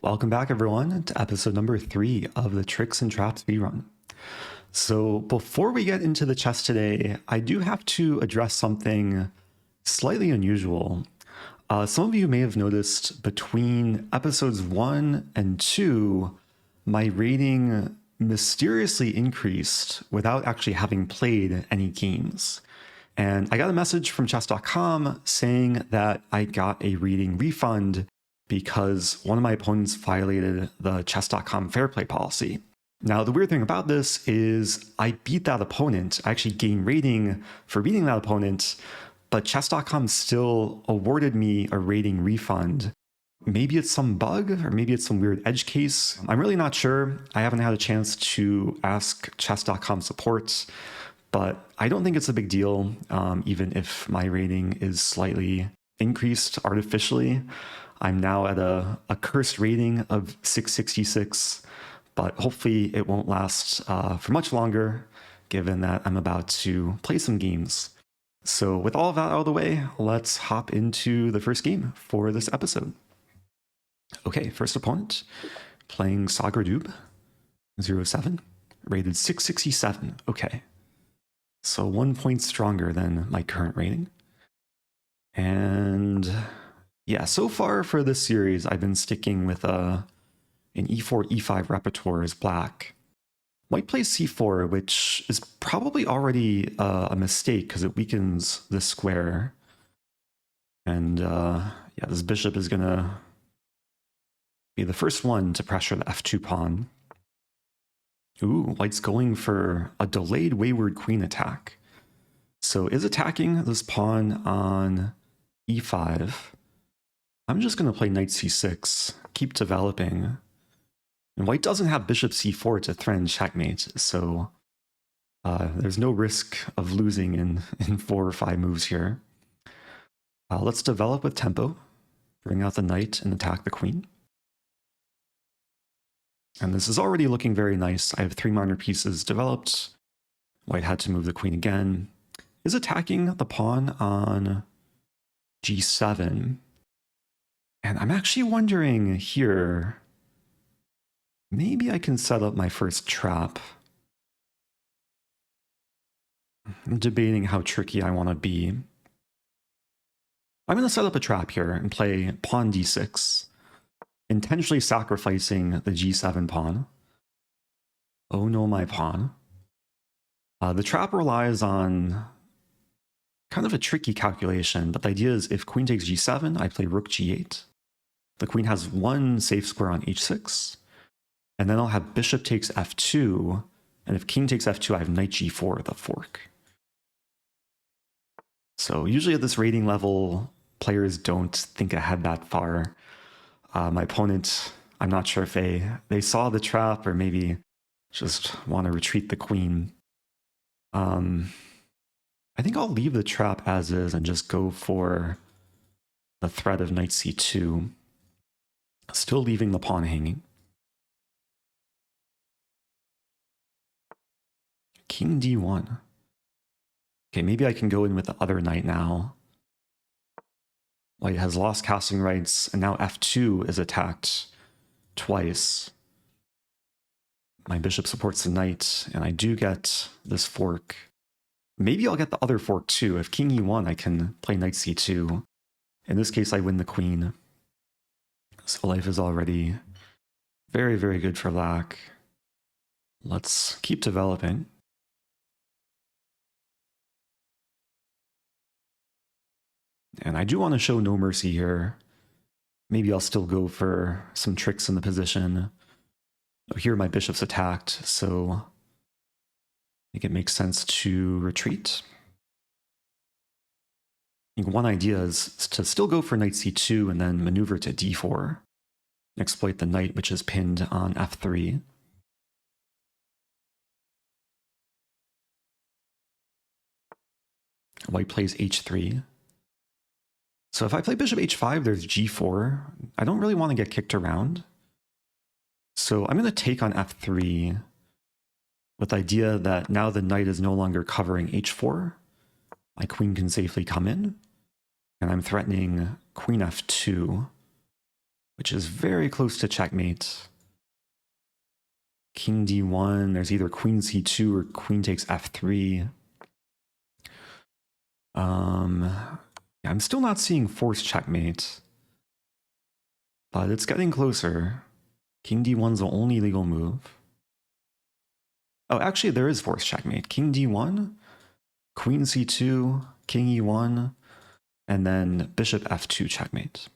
Welcome back, everyone, to episode number 3 of the Tricks and Traps Speedrun. So before we get into the chess today, I do have to address something slightly unusual. Some of you may have noticed between episodes 1 and 2, my rating mysteriously increased without actually having played any games. And I got a message from chess.com saying that I got a rating refund because one of my opponents violated the chess.com fair play policy. Now, the weird thing about this is I beat that opponent. I actually gained rating for beating that opponent, but chess.com still awarded me a rating refund. Maybe it's some bug or maybe it's some weird edge case. I'm really not sure. I haven't had a chance to ask chess.com support, but I don't think it's a big deal, even if my rating is slightly increased artificially. I'm now at a cursed rating of 666, but hopefully it won't last for much longer, given that I'm about to play some games. So with all of that out of the way, let's hop into the first game for this episode. Okay, first opponent, playing Laclede Ave, 07, rated 667. Okay, so 1 point stronger than my current rating. And yeah, so far for this series, I've been sticking with an e4, e5 repertoire as black. White plays c4, which is probably already a mistake because it weakens this square. And yeah, this bishop is going to be the first one to pressure the f2 pawn. Ooh, white's going for a delayed wayward queen attack. So is attacking this pawn on e5. I'm just going to play knight c6, keep developing. And white doesn't have bishop c4 to threaten checkmate, so there's no risk of losing in 4 or 5 moves here. Let's develop with tempo, bring out the knight and attack the queen. And this is already looking very nice. I have 3 minor pieces developed. White had to move the queen again. Is attacking the pawn on g7. And I'm actually wondering here, maybe I can set up my first trap. I'm debating how tricky I want to be. I'm going to set up a trap here and play pawn d6, intentionally sacrificing the g7 pawn. Oh no, my pawn. The trap relies on kind of a tricky calculation, but the idea is if queen takes g7, I play rook g8. The queen has 1 safe square on h6, and then I'll have bishop takes f2, and if king takes f2, I have knight g4, the fork. So usually at this rating level, players don't think ahead that far. My opponent, I'm not sure if they saw the trap or maybe just want to retreat the queen. I think I'll leave the trap as is and just go for the threat of knight c2. Still leaving the pawn hanging. King d1. Okay, maybe I can go in with the other knight now. White has lost casting rights, and now f2 is attacked twice. My bishop supports the knight, and I do get this fork. Maybe I'll get the other fork too. If king e1, I can play knight c2. In this case, I win the queen. So life is already very, very good for Lac. Let's keep developing. And I do want to show no mercy here. Maybe I'll still go for some tricks in the position. Here my bishop's attacked, so I think it makes sense to retreat. I think one idea is to still go for knight c2 and then maneuver to d4. Exploit the knight, which is pinned on f3. White plays h3. So if I play bishop h5, there's g4. I don't really want to get kicked around. So I'm going to take on f3 with the idea that now the knight is no longer covering h4. My queen can safely come in. And I'm threatening queen f2. which is very close to checkmate. King d1, there's either queen c2 or queen takes f3. I'm still not seeing forced checkmate, but it's getting closer. King d1's the only legal move. Oh, actually there is forced checkmate. King d1, queen c2, king e1, and then bishop f2 checkmate.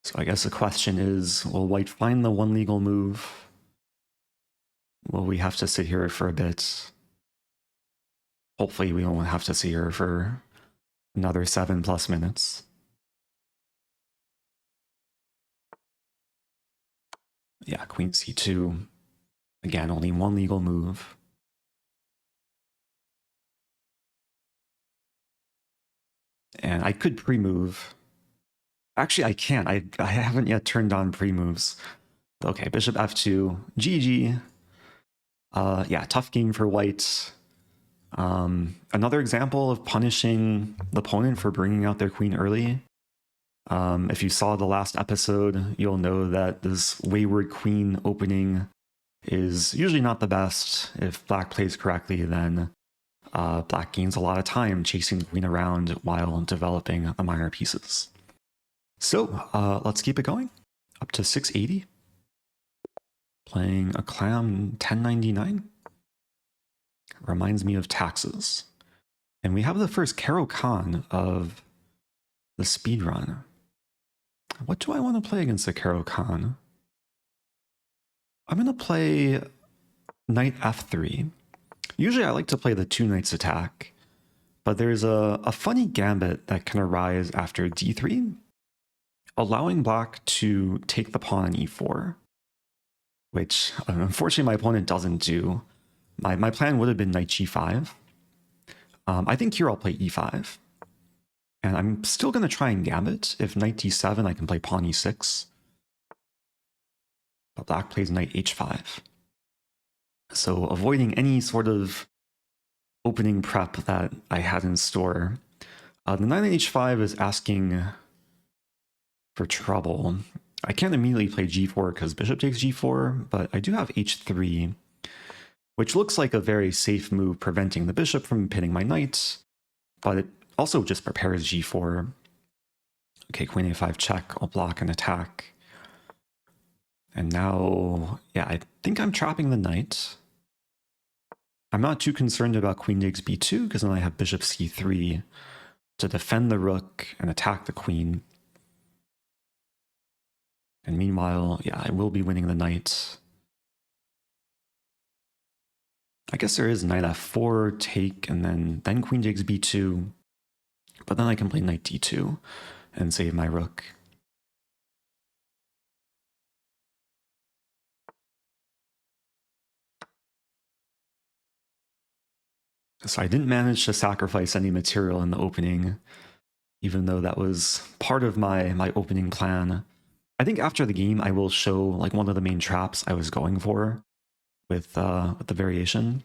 So I guess the question is, will white find the one legal move? Will we have to sit here for a bit? Hopefully we won't have to sit here for another 7+ minutes. Yeah, queen c2. Again, only one legal move. And I could pre-move. Actually, I can't. I haven't yet turned on pre-moves. Okay, bishop f2, GG. Yeah, tough game for white. Another example of punishing the opponent for bringing out their queen early. If you saw the last episode, you'll know that this Wayward queen opening is usually not the best. If black plays correctly, then black gains a lot of time chasing the queen around while developing the minor pieces. So let's keep it going. Up to 680. Playing a clam 1099. Reminds me of taxes. And we have the first Caro Kann of the speedrun. What do I want to play against the Caro Kann? I'm going to play knight f3. Usually I like to play the two knights attack, but there's a funny gambit that can arise after d3, allowing black to take the pawn on e4, which unfortunately my opponent doesn't do. My plan would have been knight g5. I think here I'll play e5. And I'm still going to try and gambit. If knight d7, I can play pawn e6. But black plays knight h5. So avoiding any sort of opening prep that I had in store. The knight on h5 is asking for trouble. I can't immediately play g4 because bishop takes g4, but I do have h3, which looks like a very safe move, preventing the bishop from pinning my knight, but it also just prepares g4. Okay, queen a5 check, I'll block an attack. And now, yeah, I think I'm trapping the knight. I'm not too concerned about queen takes b2, because then I have bishop c3 to defend the rook and attack the queen. And meanwhile, yeah, I will be winning the knight. I guess there is knight f4, take, and then queen takes b2. But then I can play knight d2 and save my rook. So I didn't manage to sacrifice any material in the opening, even though that was part of my opening plan. I think after the game I will show like one of the main traps I was going for with the variation.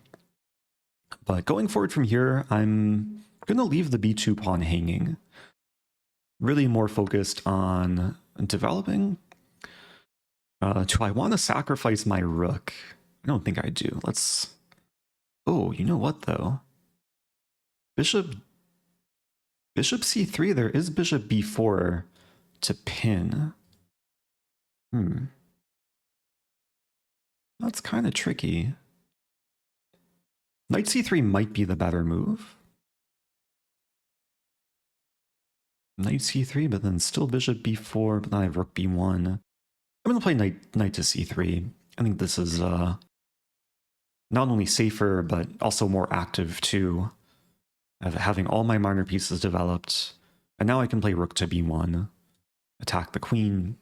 But going forward from here, I'm going to leave the b2 pawn hanging. Really more focused on developing. Do I want to sacrifice my rook? I don't think I do. Let's... Oh, you know what though? Bishop c3, there is bishop b4 to pin. That's kind of tricky. Knight c3 might be the better move. Knight c3, but then still bishop b4, but then I have rook b1. I'm going to play knight to c3. I think this is not only safer, but also more active too. Having all my minor pieces developed. And now I can play rook to b1, attack the queen,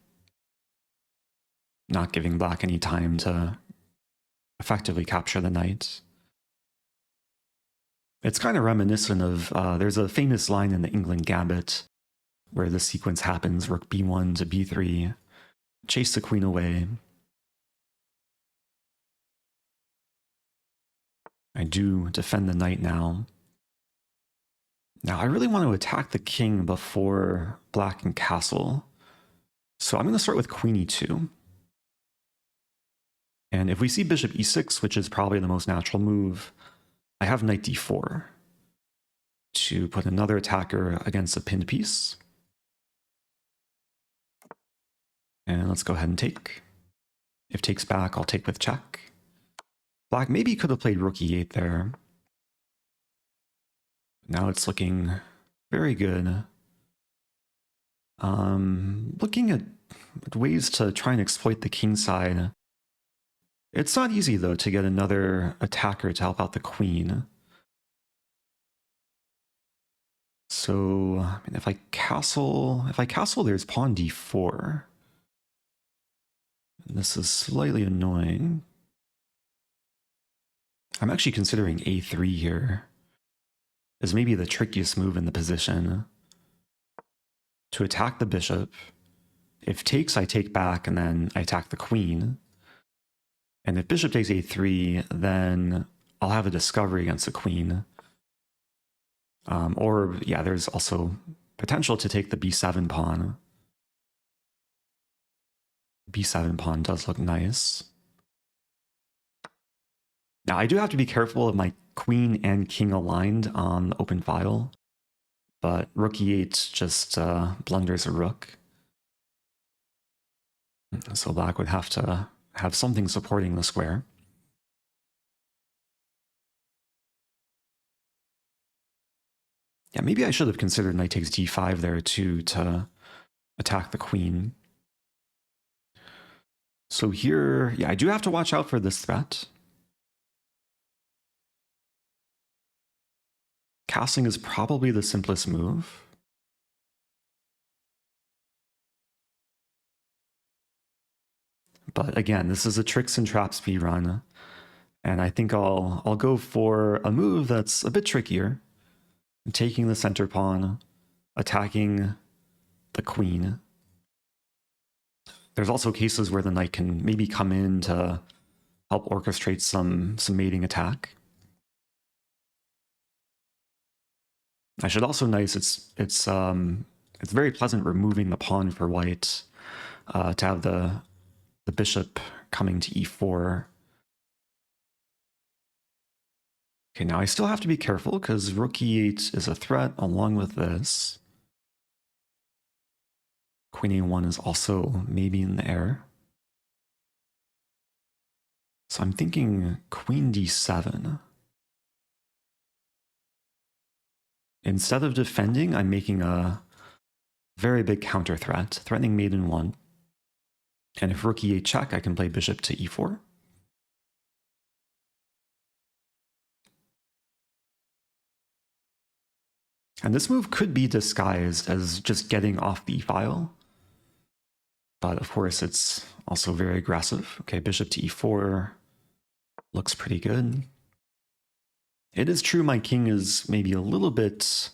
not giving black any time to effectively capture the knight. It's kind of reminiscent of, there's a famous line in the England Gambit where the sequence happens, rook b1 to b3, chase the queen away. I do defend the knight now. Now I really want to attack the king before black can castle. So I'm going to start with queen e2. And if we see bishop e6, which is probably the most natural move, I have knight d4 to put another attacker against a pinned piece. And let's go ahead and take. If takes back, I'll take with check. Black maybe could have played rook e8 there. Now it's looking very good. Looking at ways to try and exploit the king side. It's not easy, though, to get another attacker to help out the queen. So, I mean, if I castle, there's pawn d4. And this is slightly annoying. I'm actually considering a3 here as maybe the trickiest move in the position. To attack the bishop. If takes, I take back, and then I attack the queen. And if bishop takes a3, then I'll have a discovery against the queen. Or, yeah, there's also potential to take the b7 pawn. B7 pawn does look nice. Now, I do have to be careful of my queen and king aligned on the open file, but rook e8 just blunders a rook. So black would have to have something supporting the square. Yeah, maybe I should have considered knight takes d5 there too to attack the queen. So here, yeah, I do have to watch out for this threat. Castling is probably the simplest move. But again, this is a tricks and traps speedrun, and I think I'll go for a move that's a bit trickier. Taking the center pawn, attacking the queen. There's also cases where the knight can maybe come in to help orchestrate some mating attack. I should also note it's very pleasant removing the pawn for white to have the bishop coming to e4. Okay, now I still have to be careful because rook e8 is a threat along with this. Queen a1 is also maybe in the air. So I'm thinking queen d7. Instead of defending, I'm making a very big counter threat, threatening mate in 1. And if rook e8 check, I can play bishop to e4. And this move could be disguised as just getting off the e-file. But of course, it's also very aggressive. Okay, bishop to e4 looks pretty good. It is true my king is maybe a little bit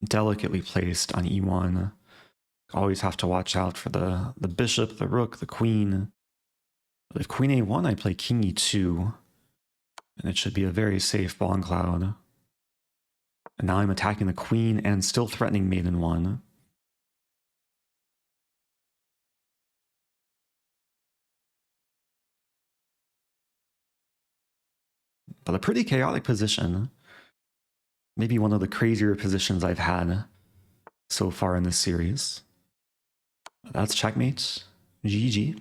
delicately placed on e1. Always have to watch out for the bishop, the rook, the queen. But if queen a1, I play king e2, and it should be a very safe bomb cloud. And now I'm attacking the queen and still threatening mate in 1. But a pretty chaotic position. Maybe one of the crazier positions I've had so far in this series. That's checkmate. GG.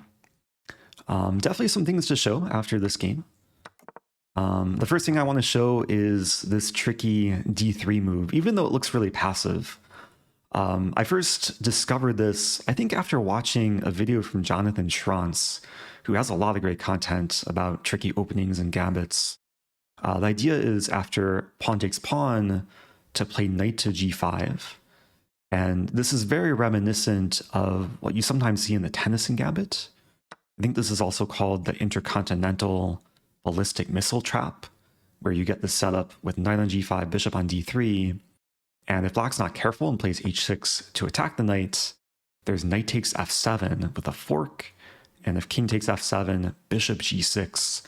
Definitely some things to show after this game. The first thing I want to show is this tricky d3 move, even though it looks really passive. I first discovered this, I think, after watching a video from Jonathan Schrantz, who has a lot of great content about tricky openings and gambits. The idea is after pawn takes pawn to play knight to g5. And this is very reminiscent of what you sometimes see in the Tennyson gambit. I think this is also called the intercontinental ballistic missile trap, where you get the setup with knight on g5, bishop on d3, and if black's not careful and plays h6 to attack the knight, there's knight takes f7 with a fork, and if king takes f7, bishop g6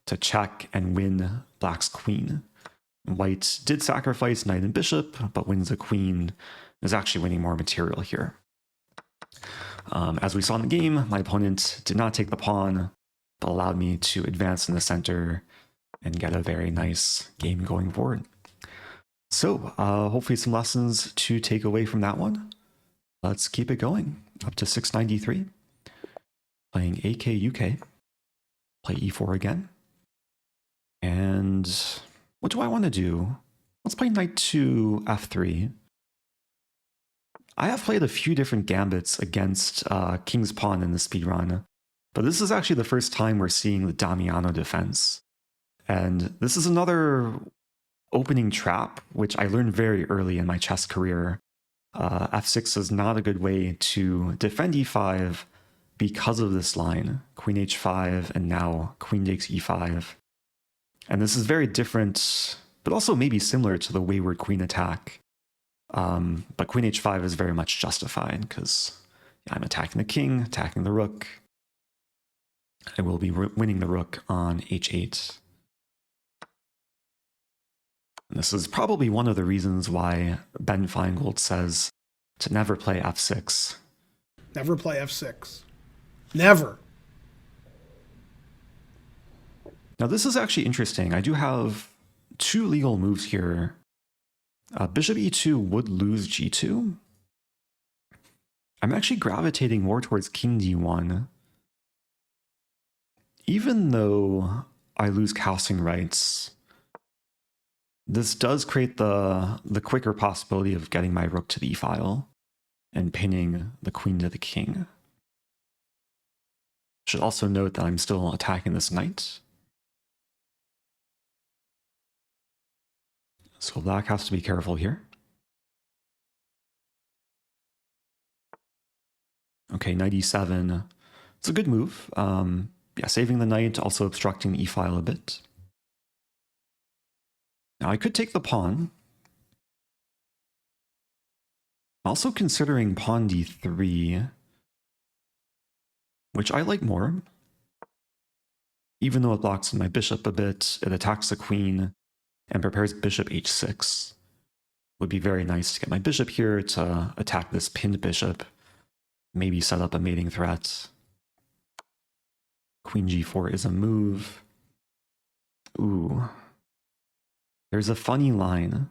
to check and win black's queen. White did sacrifice knight and bishop, but wins the queen, is actually winning more material here. As we saw in the game, my opponent did not take the pawn, but allowed me to advance in the center and get a very nice game going forward. So hopefully some lessons to take away from that one. Let's keep it going. Up to 693. Playing AK UK. Play E4 again. And what do I want to do? Let's play knight to F3. I have played a few different gambits against King's Pawn in the speedrun, but this is actually the first time we're seeing the Damiano defense. And this is another opening trap, which I learned very early in my chess career. F6 is not a good way to defend E5 because of this line, Queen H5 and now Queen takes E5. And this is very different, but also maybe similar to the Wayward Queen attack. But Queen H5 is very much justified because I'm attacking the king, attacking the rook. I will be winning the rook on H8. And this is probably one of the reasons why Ben Feingold says to never play F6. Never play F6. Never. Now this is actually interesting. I do have two legal moves here. Bishop E2 would lose G2. I'm actually gravitating more towards King D1. Even though I lose castling rights, this does create the quicker possibility of getting my rook to the e-file and pinning the queen to the king. Should also note that I'm still attacking this knight. So black has to be careful here. Okay, knight e7. It's a good move. Yeah, saving the knight, also obstructing the e-file a bit. Now I could take the pawn. Also considering pawn d3, which I like more. Even though it blocks my bishop a bit, it attacks the queen and prepares bishop h6. Would be very nice to get my bishop here to attack this pinned bishop. Maybe set up a mating threat. Queen g4 is a move. Ooh. There's a funny line.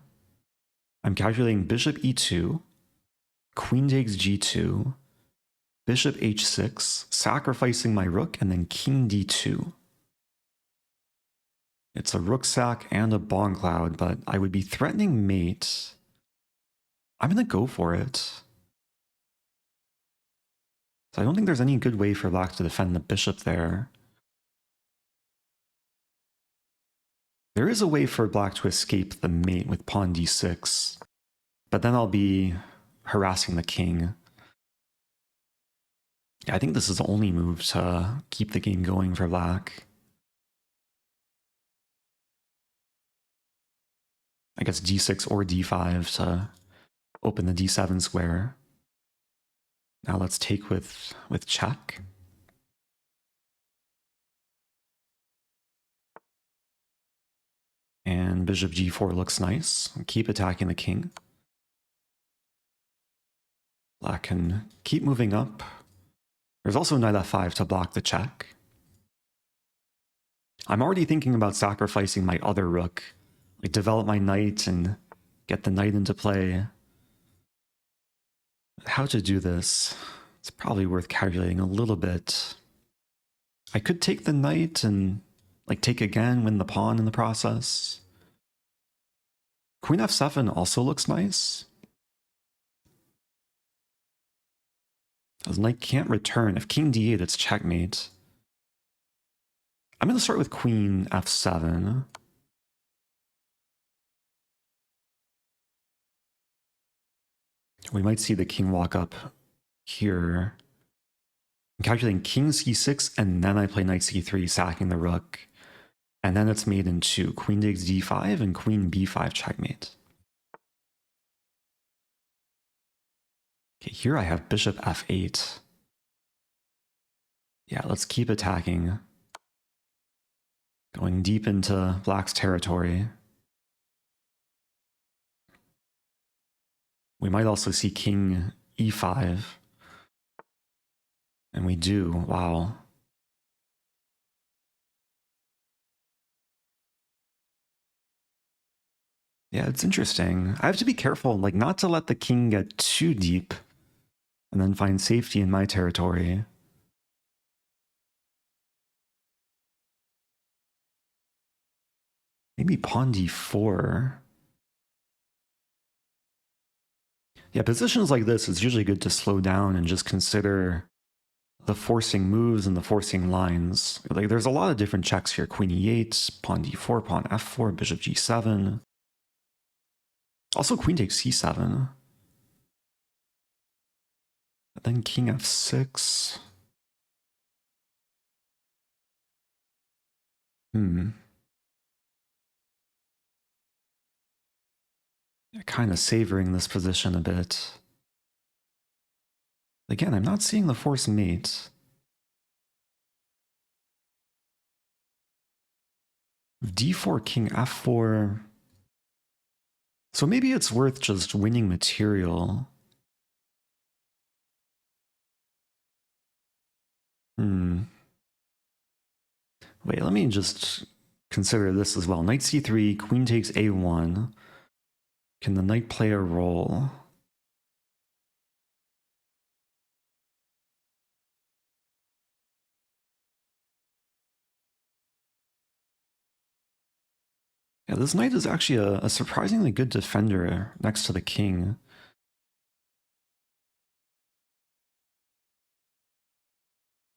I'm calculating bishop e2, queen takes g2, bishop h6, sacrificing my rook, and then king d2. It's a rook sack and a bomb cloud, but I would be threatening mate. I'm going to go for it. So I don't think there's any good way for black to defend the bishop there. There is a way for black to escape the mate with pawn d6, but then I'll be harassing the king. Yeah, I think this is the only move to keep the game going for black. I guess d6 or d5 to open the d7 square. Now let's take with check. And bishop g4 looks nice. Keep attacking the king. Black can keep moving up. There's also knight f5 to block the check. I'm already thinking about sacrificing my other rook. Like develop my knight and get the knight into play. How to do this? It's probably worth calculating a little bit. I could take the knight and like take again, win the pawn in the process. Queen f7 also looks nice. As knight can't return. If king d8, it's checkmate. I'm going to start with queen f7. We might see the king walk up here. I'm calculating king c6, and then I play knight c3, sacking the rook. And then it's made into queen takes d5 and queen b5 checkmate. Okay, here I have bishop f8. Yeah, let's keep attacking. Going deep into black's territory. We might also see king e5. And we do. Wow. Yeah, it's interesting. I have to be careful, like, not to let the king get too deep and then find safety in my territory. Maybe pawn d4. Yeah, positions like this, it's usually good to slow down and just consider the forcing moves and the forcing lines. Like, there's a lot of different checks here. Queen e8, pawn d4, pawn f4, bishop g7. Also, queen takes c7. Then king f6. Kind of savoring this position a bit. Again, I'm not seeing the force mate. d4, king f4. So maybe it's worth just winning material. Wait, let me just consider this as well. Knight c3, queen takes a1. Can the knight play a role? Yeah, this knight is actually a surprisingly good defender next to the king.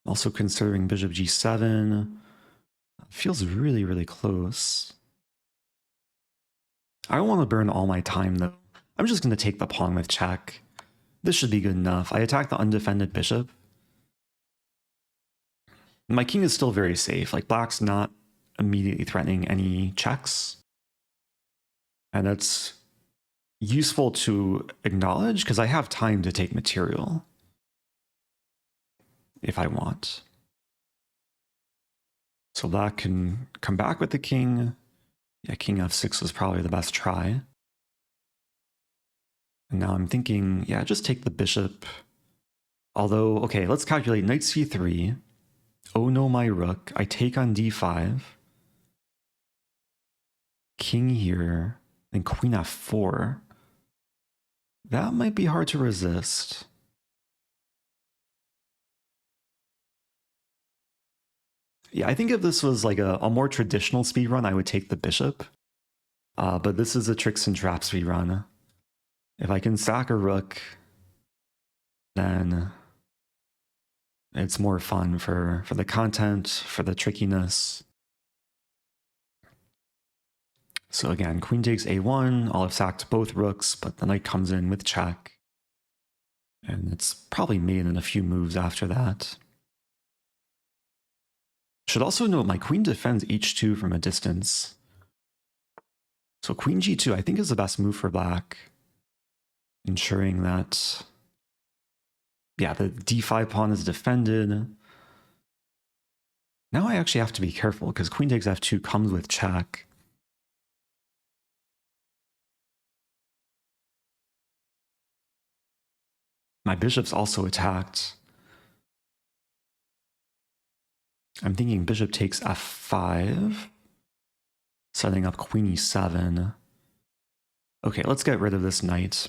Also considering bishop g7. Feels really, really close. I don't want to burn all my time, though. I'm just going to take the pawn with check. This should be good enough. I attack the undefended bishop. My king is still very safe. Like, black's not immediately threatening any checks. And that's useful to acknowledge because I have time to take material if I want. So black can come back with the king. Yeah, king f6 was probably the best try. And now I'm thinking, yeah, just take the bishop. Although, okay, let's calculate knight c3. Oh no, my rook. I take on d5. King here. Then queen f4. That might be hard to resist. Yeah, I think if this was like a more traditional speedrun, I would take the bishop. But this is a tricks and traps speedrun. If I can sack a rook, then it's more fun for the content, for the trickiness. So again, queen takes a1. I'll have sacked both rooks, but the knight comes in with check. And it's probably made in a few moves after that. Should also note my queen defends h2 from a distance. So queen g2 I think is the best move for black. Ensuring that, yeah, the d5 pawn is defended. Now I actually have to be careful because queen takes f2 comes with check. My bishop's also attacked. I'm thinking bishop takes f5, setting up queen e7. Okay, let's get rid of this knight.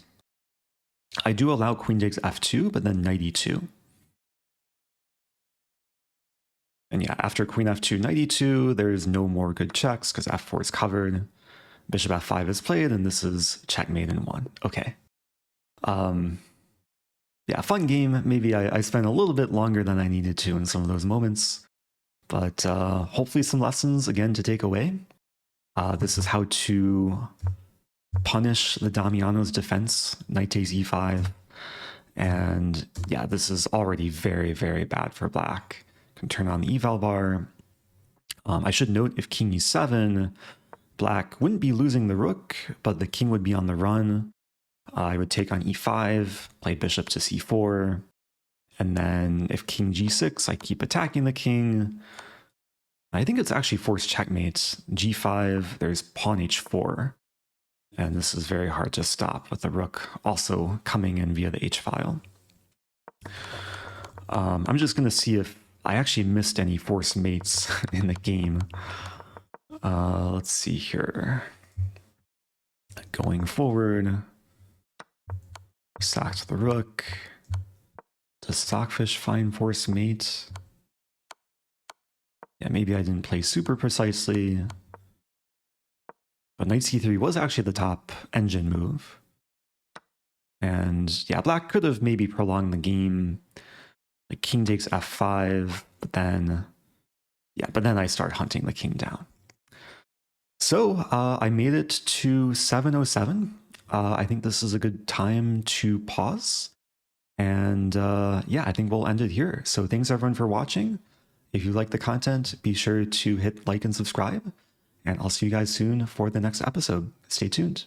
I do allow queen takes f2, but then knight e2. And yeah, after queen f2, knight e2, there's no more good checks because f4 is covered. Bishop f5 is played, and this is checkmate in one. Okay. Yeah, fun game. Maybe I spent a little bit longer than I needed to in some of those moments. But hopefully some lessons, again, to take away. This is how to punish the Damiano's defense, knight takes e5. And yeah, this is already very, very bad for black. Can turn on the eval bar. I should note if king e7, black wouldn't be losing the rook, but the king would be on the run. I would take on e5, play bishop to c4, and then if king g6, I keep attacking the king. I think it's actually forced checkmate. g5, there's pawn h4, and this is very hard to stop with the rook also coming in via the h-file. I'm just going to see if I actually missed any forced mates in the game. Let's see here. Going forward, sacked the rook. Does Stockfish find forced mate? Yeah, maybe I didn't play super precisely. But knight c3 was actually the top engine move. And yeah, black could have maybe prolonged the game. Like king takes f5, but then I start hunting the king down. So I made it to 707. I think this is a good time to pause. And yeah, I think we'll end it here. So thanks everyone for watching. If you like the content, be sure to hit like and subscribe. And I'll see you guys soon for the next episode. Stay tuned.